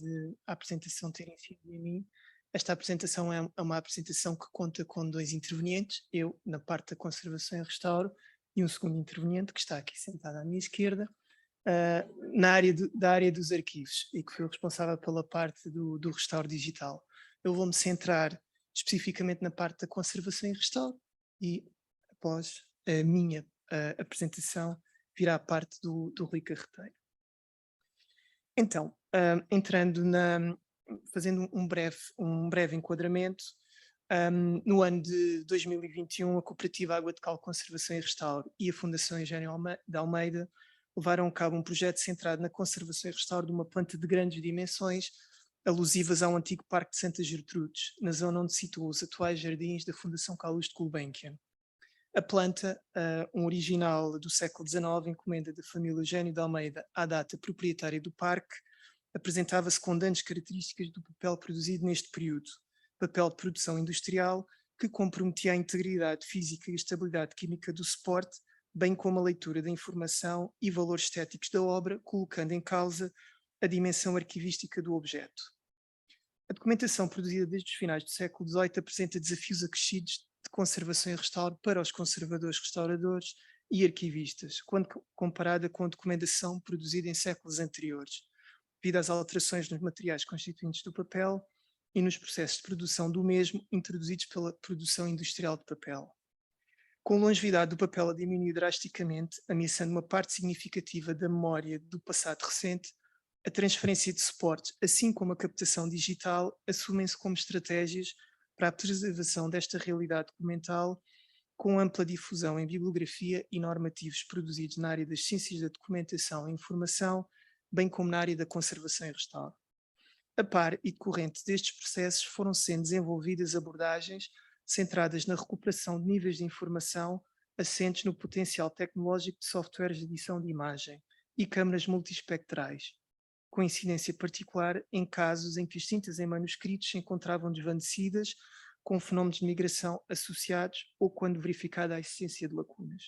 de a apresentação ter incidido em mim. Esta apresentação é uma apresentação que conta com 2 intervenientes, eu na parte da conservação e restauro e um segundo interveniente que está aqui sentado à minha esquerda, na área da área dos arquivos e que foi o responsável pela parte do restauro digital. Eu vou-me centrar especificamente na parte da conservação e restauro e após a minha apresentação virá a parte do Rui Carreteiro. Então, fazendo um breve enquadramento, no ano de 2021, a Cooperativa Água de Cal Conservação e Restauro e a Fundação Eugênio de Almeida levaram a cabo um projeto centrado na conservação e restauro de uma planta de grandes dimensões, alusivas ao antigo Parque de Santa Gertrudes, na zona onde situou os atuais jardins da Fundação Carlos de Gulbenkian. A planta, um original do século XIX, encomenda da família Eugênio de Almeida à data proprietária do parque, apresentava-se com grandes características do papel produzido neste período, papel de produção industrial que comprometia a integridade física e a estabilidade química do suporte, bem como a leitura da informação e valores estéticos da obra, colocando em causa a dimensão arquivística do objeto. A documentação produzida desde os finais do século XVIII apresenta desafios acrescidos de conservação e restauro para os conservadores, restauradores e arquivistas, quando comparada com a documentação produzida em séculos anteriores, devido às alterações nos materiais constituintes do papel e nos processos de produção do mesmo introduzidos pela produção industrial de papel. Com a longevidade do papel a diminuir drasticamente, ameaçando uma parte significativa da memória do passado recente, a transferência de suportes, assim como a captação digital, assumem-se como estratégias para a preservação desta realidade documental, com ampla difusão em bibliografia e normativos produzidos na área das ciências da documentação e informação, bem como na área da conservação e restauro. A par e decorrente destes processos foram sendo desenvolvidas abordagens centradas na recuperação de níveis de informação assentes no potencial tecnológico de softwares de edição de imagem e câmaras multiespectrais, com incidência particular em casos em que as tintas em manuscritos se encontravam desvanecidas, com fenómenos de migração associados ou quando verificada a existência de lacunas.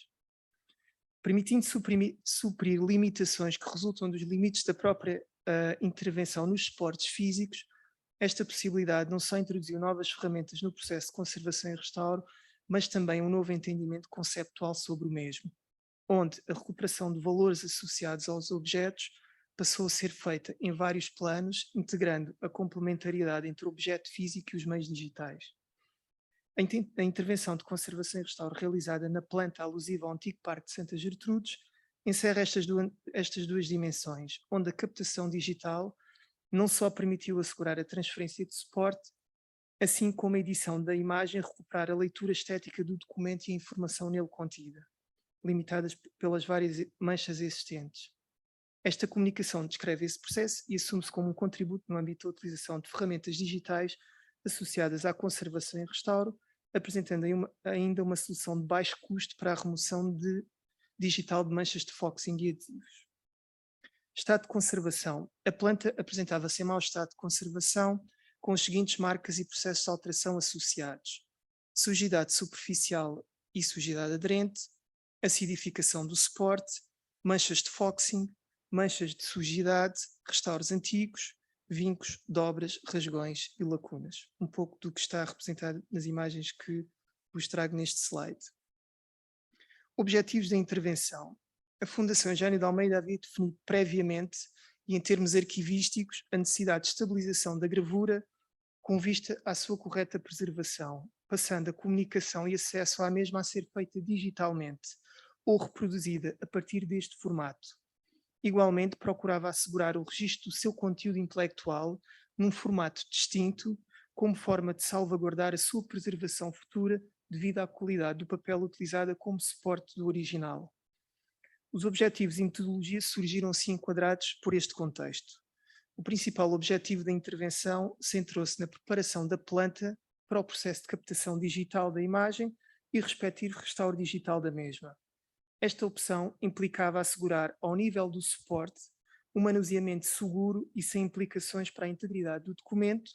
Permitindo suprir limitações que resultam dos limites da própria intervenção nos suportes físicos, esta possibilidade não só introduziu novas ferramentas no processo de conservação e restauro, mas também um novo entendimento conceptual sobre o mesmo, onde a recuperação de valores associados aos objetos passou a ser feita em vários planos, integrando a complementariedade entre o objeto físico e os meios digitais. A intervenção de conservação e restauro realizada na planta alusiva ao antigo Parque de Santa Gertrudes encerra estas duas dimensões, onde a captação digital não só permitiu assegurar a transferência de suporte, assim como a edição da imagem recuperar a leitura estética do documento e a informação nele contida, limitadas pelas várias manchas existentes. Esta comunicação descreve esse processo e assume-se como um contributo no âmbito da utilização de ferramentas digitais associadas à conservação e restauro, apresentando ainda uma solução de baixo custo para a remoção digital de manchas de foxing e adesivos. Estado de conservação. A planta apresentava-se em mau estado de conservação, com as seguintes marcas e processos de alteração associados: sujidade superficial e sujidade aderente, acidificação do suporte, manchas de foxing, manchas de sujidade, restauros antigos, vincos, dobras, rasgões e lacunas. Um pouco do que está representado nas imagens que vos trago neste slide. Objetivos da intervenção. A Fundação Eugênio de Almeida havia definido previamente e em termos arquivísticos a necessidade de estabilização da gravura com vista à sua correta preservação, passando a comunicação e acesso à mesma a ser feita digitalmente ou reproduzida a partir deste formato. Igualmente, procurava assegurar o registro do seu conteúdo intelectual num formato distinto, como forma de salvaguardar a sua preservação futura devido à qualidade do papel utilizada como suporte do original. Os objetivos de metodologia surgiram assim enquadrados por este contexto. O principal objetivo da intervenção centrou-se na preparação da planta para o processo de captação digital da imagem e respectivo restauro digital da mesma. Esta opção implicava assegurar, ao nível do suporte, um manuseamento seguro e sem implicações para a integridade do documento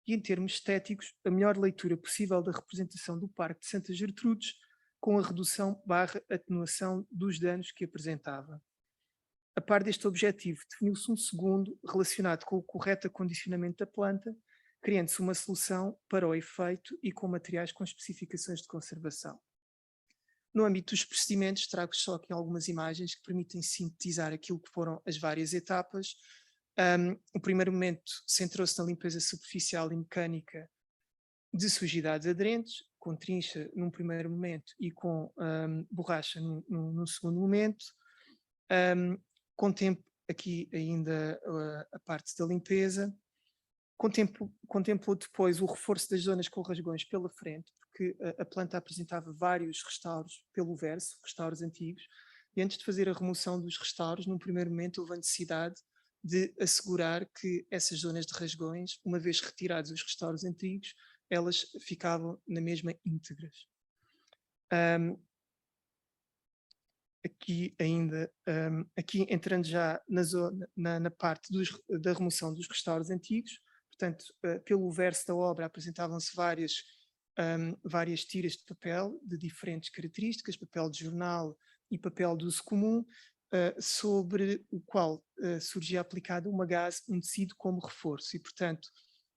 e, em termos estéticos, a melhor leitura possível da representação do Parque de Santa Gertrudes, com a redução/atenuação dos danos que apresentava. A par deste objetivo, definiu-se um segundo relacionado com o correto acondicionamento da planta, criando-se uma solução para o efeito e com materiais com especificações de conservação. No âmbito dos procedimentos, trago só aqui algumas imagens que permitem sintetizar aquilo que foram as várias etapas. O primeiro momento centrou-se na limpeza superficial e mecânica de sujidades aderentes, com trincha num primeiro momento e com borracha num segundo momento. Contemplo aqui ainda a parte da limpeza. Contemplou depois o reforço das zonas com rasgões pela frente, porque a planta apresentava vários restauros pelo verso, restauros antigos, e antes de fazer a remoção dos restauros, num primeiro momento houve a necessidade de assegurar que essas zonas de rasgões, uma vez retirados os restauros antigos, elas ficavam na mesma íntegras. Aqui ainda, aqui entrando já na parte da remoção dos restauros antigos, portanto, pelo verso da obra apresentavam-se várias tiras de papel de diferentes características, papel de jornal e papel de uso comum, sobre o qual surgia aplicado uma gaze, um tecido como reforço e, portanto,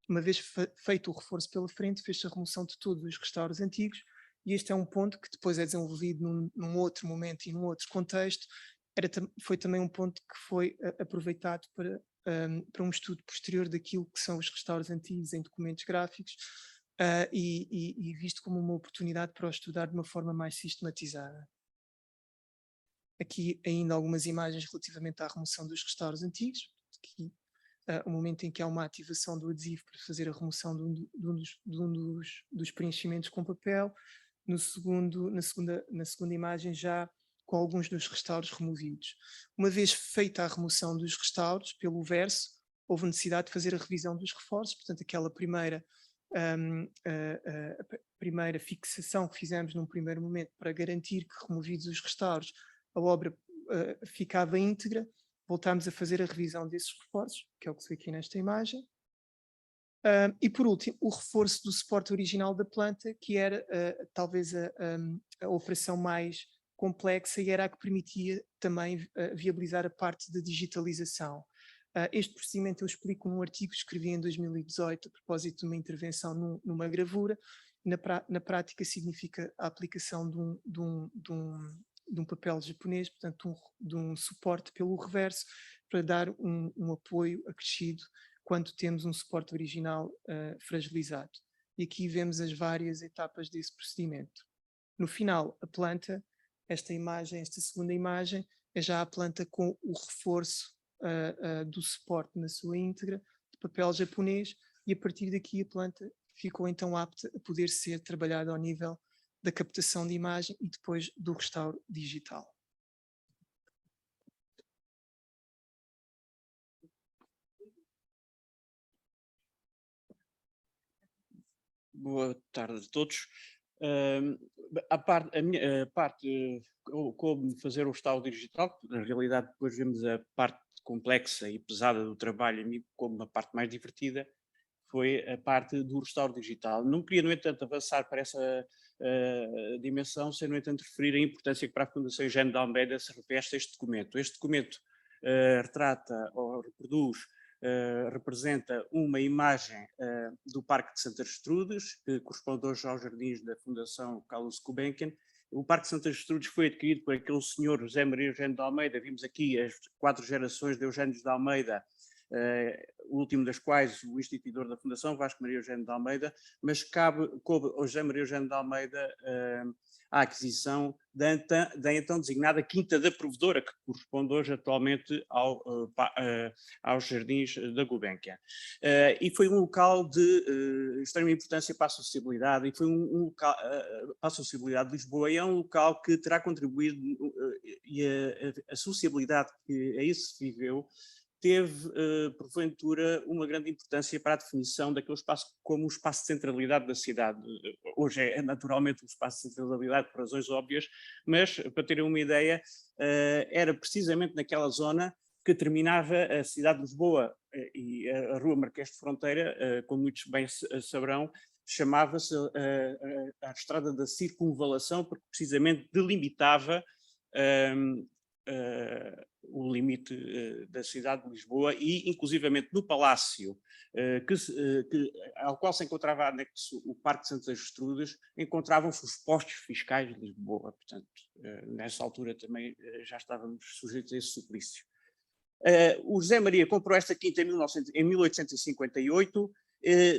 uma vez feito o reforço pela frente, fez-se a remoção de todos os restauros antigos, e este é um ponto que depois é desenvolvido num outro momento e num outro contexto. Foi também um ponto que foi aproveitado para um estudo posterior daquilo que são os restauros antigos em documentos gráficos, e visto como uma oportunidade para o estudar de uma forma mais sistematizada. Aqui ainda algumas imagens relativamente à remoção dos restauros antigos. Aqui, o momento em que há uma ativação do adesivo para fazer a remoção de um dos preenchimentos com papel. Na segunda imagem, já com alguns dos restauros removidos. Uma vez feita a remoção dos restauros pelo verso, houve necessidade de fazer a revisão dos reforços, portanto aquela primeira fixação que fizemos num primeiro momento para garantir que, removidos os restauros, a obra ficava íntegra. Voltámos a fazer a revisão desses reforços, que é o que se vê aqui nesta imagem. E por último, o reforço do suporte original da planta, que era talvez a operação mais complexa e era a que permitia também viabilizar a parte da digitalização. Este procedimento eu explico num artigo que escrevi em 2018 a propósito de uma intervenção numa gravura. Na prática significa a aplicação de um papel japonês, portanto de um suporte pelo reverso, para dar um apoio acrescido quando temos um suporte original fragilizado. E aqui vemos as várias etapas desse procedimento. No final, a planta, esta segunda imagem, é já a planta com o reforço do suporte na sua íntegra, de papel japonês, e a partir daqui a planta ficou então apta a poder ser trabalhada ao nível da captação de imagem e depois do restauro digital. Boa tarde a todos. A minha parte como fazer o restauro digital, na realidade depois vemos a parte complexa e pesada do trabalho, a mim como a parte mais divertida, foi a parte do restauro digital. Não queria, no entanto, avançar para essa dimensão, sem, no entanto, referir a importância que para a Fundação Eugénio de Almeida se reveste este documento. Este documento retrata ou reproduz, representa uma imagem do Parque de Santa Gertrudes, que corresponde hoje aos jardins da Fundação Carlos Gulbenkian. O Parque de Santa Gertrudes foi adquirido por aquele senhor José Maria Eugénio de Almeida. Vimos aqui as 4 gerações de Eugénios de Almeida, o último das quais o instituidor da Fundação, Vasco Maria Eugénio de Almeida, mas coube ao José Maria Eugénio de Almeida a aquisição da então designada Quinta da Provedora, que corresponde hoje atualmente aos Jardins da Gulbenkian. E foi um local de extrema importância para a sociabilidade, e foi um local para a sociabilidade de Lisboa, e é um local que terá contribuído, e a sociabilidade que a isso se viveu, teve, porventura, uma grande importância para a definição daquele espaço como o espaço de centralidade da cidade. Hoje é naturalmente um espaço de centralidade por razões óbvias, mas, para terem uma ideia, era precisamente naquela zona que terminava a cidade de Lisboa, e a Rua Marquês de Fronteira, como muitos bem saberão, chamava-se a Estrada da Circunvalação, porque precisamente delimitava o limite da cidade de Lisboa e, inclusivamente, no palácio ao qual se encontrava anexo o Parque de Santa Gertrudes, encontravam-se os postos fiscais de Lisboa. Portanto, nessa altura também já estávamos sujeitos a esse suplício. O José Maria comprou esta quinta em 1858.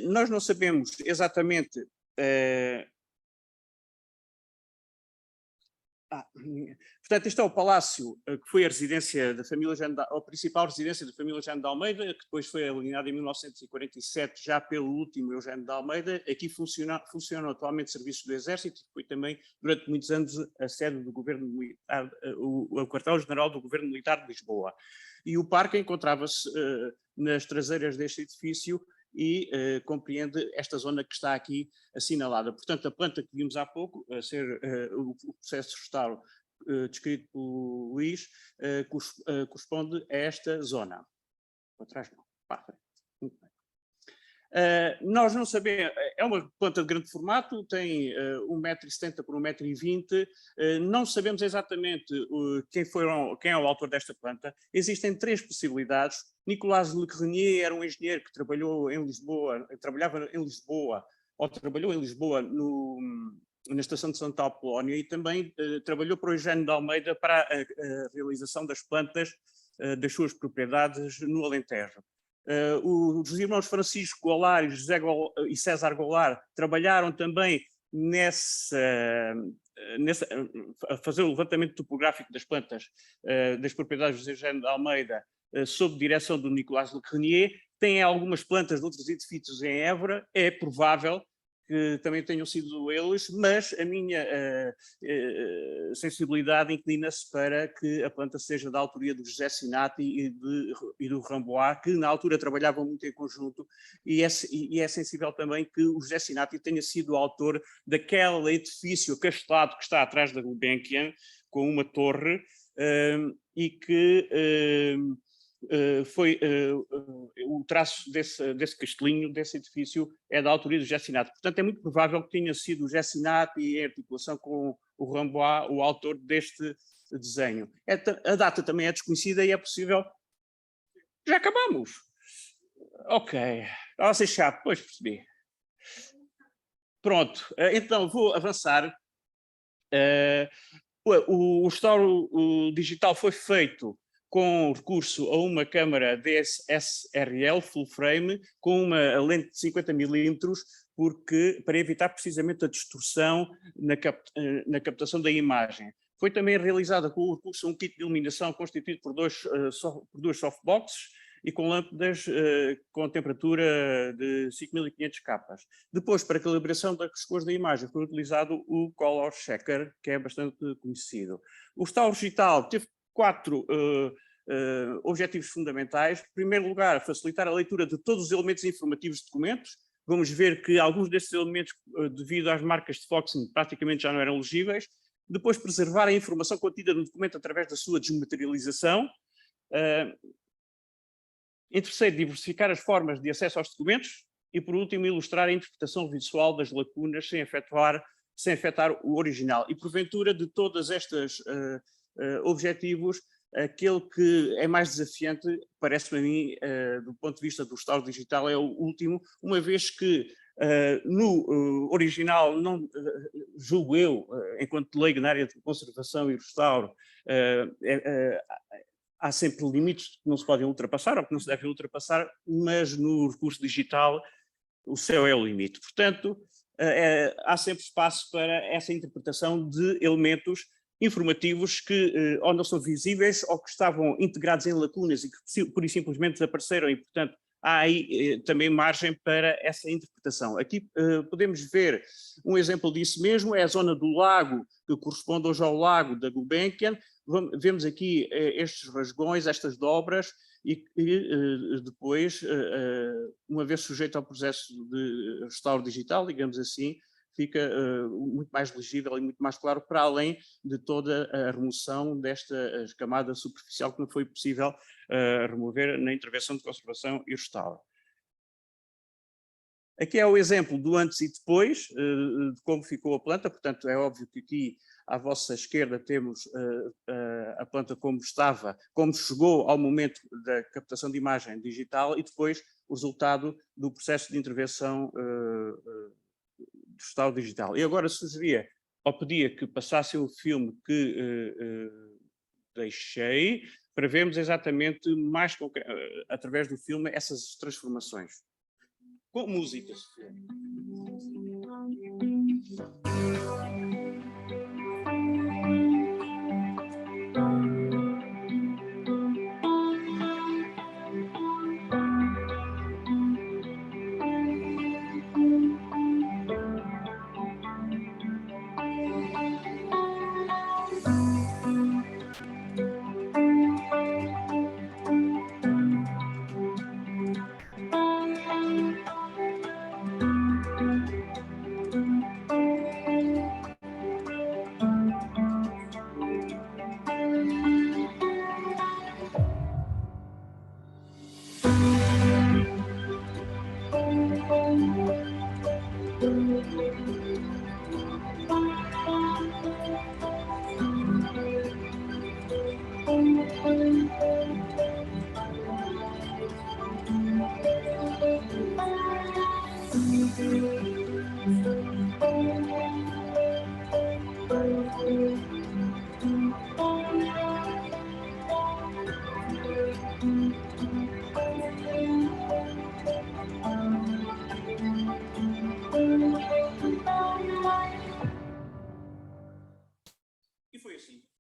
Nós não sabemos exatamente portanto, este é o palácio que foi a residência da família a principal residência da família Eugênio de Almeida, que depois foi alinhada em 1947 já pelo último Eugênio de Almeida. Aqui funcionam atualmente serviços do Exército, foi também durante muitos anos a sede do governo militar, o quartel-general do governo militar de Lisboa. E o parque encontrava-se nas traseiras deste edifício e compreende esta zona que está aqui assinalada. Portanto, a planta que vimos há pouco, a ser o processo de restauro descrito pelo Luís, corresponde a esta zona. Para trás não, para a frente. Muito bem. Nós não sabemos, é uma planta de grande formato, tem 1,70 m por 1,20 m, não sabemos exatamente quem é o autor desta planta. Existem três possibilidades. Nicolas Le Grenier era um engenheiro que trabalhava em Lisboa, ou trabalhou em Lisboa na estação de Santa Apolónia e também trabalhou para o Eugênio de Almeida para a realização das plantas das suas propriedades no Alentejo. Os irmãos Francisco Goulart e César Goulart trabalharam também a fazer o levantamento topográfico das plantas das propriedades do Eugênio de Almeida, sob direção do Nicolas Le Grenier. Tem algumas plantas de outros edifícios em Évora, é provável que também tenham sido eles, mas a minha sensibilidade inclina-se para que a planta seja da autoria do José Sinati e do Rambois, que na altura trabalhavam muito em conjunto, e é sensível também que o José Sinati tenha sido o autor daquele edifício castelado que está atrás da Gulbenkian, com uma torre, e que o traço desse castelinho, desse edifício, é da autoria do José Sinati. Portanto, é muito provável que tenha sido o José Sinati, em articulação com o Rambois, o autor deste desenho. A data também é desconhecida e é possível... Já acabamos! Ok. Vocês chato, depois percebi. Pronto, então vou avançar. O restauro digital foi feito com recurso a uma câmara DSLR full frame, com uma lente de 50 mm, para evitar precisamente a distorção na captação da imagem. Foi também realizada com o recurso a um kit de iluminação constituído por duas softboxes e com lâmpadas com temperatura de 5500 capas. Depois, para a calibração das cores da imagem, foi utilizado o Color Checker, que é bastante conhecido. O restauro digital teve 4 objetivos fundamentais. Em primeiro lugar, facilitar a leitura de todos os elementos informativos de documentos. Vamos ver que alguns destes elementos, devido às marcas de Foxing, praticamente já não eram legíveis. Depois, preservar a informação contida no documento através da sua desmaterialização. Em terceiro, diversificar as formas de acesso aos documentos. E, por último, ilustrar a interpretação visual das lacunas sem afetar o original. E, porventura, de todos estes objetivos, aquele que é mais desafiante, parece-me a mim, do ponto de vista do restauro digital, é o último, uma vez que no original, não, julgo eu, enquanto leigo na área de conservação e restauro, há sempre limites que não se podem ultrapassar ou que não se devem ultrapassar, mas no recurso digital o céu é o limite. Portanto, há sempre espaço para essa interpretação de elementos informativos que ou não são visíveis ou que estavam integrados em lacunas e que pura e simplesmente desapareceram e, portanto, há aí também margem para essa interpretação. Aqui podemos ver um exemplo disso mesmo, é a zona do lago, que corresponde hoje ao lago da Gulbenkian. Vemos aqui estes rasgões, estas dobras, e depois, uma vez sujeito ao processo de restauro digital, digamos assim, fica muito mais legível e muito mais claro, para além de toda a remoção desta camada superficial que não foi possível remover na intervenção de conservação e restauro. Aqui é o exemplo do antes e depois, de como ficou a planta. Portanto, é óbvio que aqui à vossa esquerda temos a planta como estava, como chegou ao momento da captação de imagem digital e depois o resultado do processo de intervenção do estado digital. E agora sugeria, ou pedia que passassem o filme que deixei, para vermos exatamente mais através do filme essas transformações. Com música, Sofia.